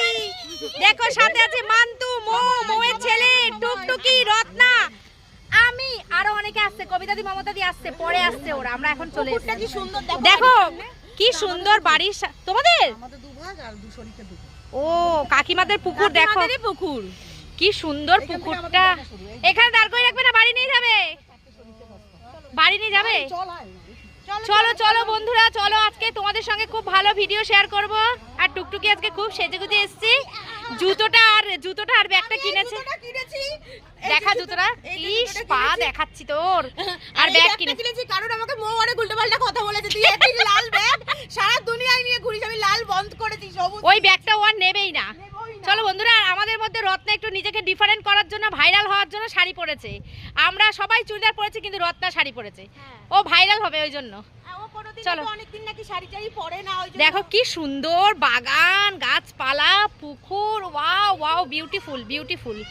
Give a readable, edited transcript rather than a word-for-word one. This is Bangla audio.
বাড়ি। দেখো সাথে আছে মান্তু, মোয়ের ছেলে, টুকটুকি, রত্না, আমি, আরো অনেকে আসছে, কবিতা দি, মমতা দি আসছে, পরে আসছে ওরা। আমরা এখন চলে এসেছি। কি সুন্দর দেখো কি সুন্দর বাড়ি তোমাদের। আমাদের দুভাগ আর দুশরিকে দুটো। ও কাকিমাদের পুকুর দেখো, পুকুর কি সুন্দর পুকুরটা। এখানে দাঁড় করে রাখবে না, বাড়ি নিয়ে যাবে, বাড়ি নিয়ে যাবে। চলো চলো বন্ধুরা, চলো আজকে তোমাদের সঙ্গে খুব ভালো ভিডিও শেয়ার করব। আর টুকটুকি আজকে খুব সেজেগুজে এসেছি। জুতোটা আর ব্যাগটা কিনেছে। দেখা জুতোটা, ইস পা দেখাচ্ছি তোর। আর ব্যাগ কিনেছি কারণ আমাকে মৌ অনেক উল্টোপাল্টা কথা বলেছে, তুই এই লাল ব্যাগ সারা দুনিয়ায় নিয়ে ঘুরিস, আমি লাল বন্ধ করেছি সবুজ। ওই ব্যাগটা ও আর নেবেই না। চলো বন্ধুরা, আর আমাদের মধ্যে রত্না একটু নিজেকে ডিফারেন্ট করার জন্য, ভাইরাল হওয়ার জন্য শাড়ি পরেছে। আমরা সবাই চুড়িদার পরেছি, কিন্তু রত্না শাড়ি পরেছে। ও ভাইরাল হবে ওই জন্য। চলো, অনেকদিন নাকি শাড়ি টাড়ি পরে না, ওই দেখো কি সুন্দর বাগান, গাছপালা, পুকুর, ওয়াও ওয়াও, বিউটিফুল বিউটিফুল।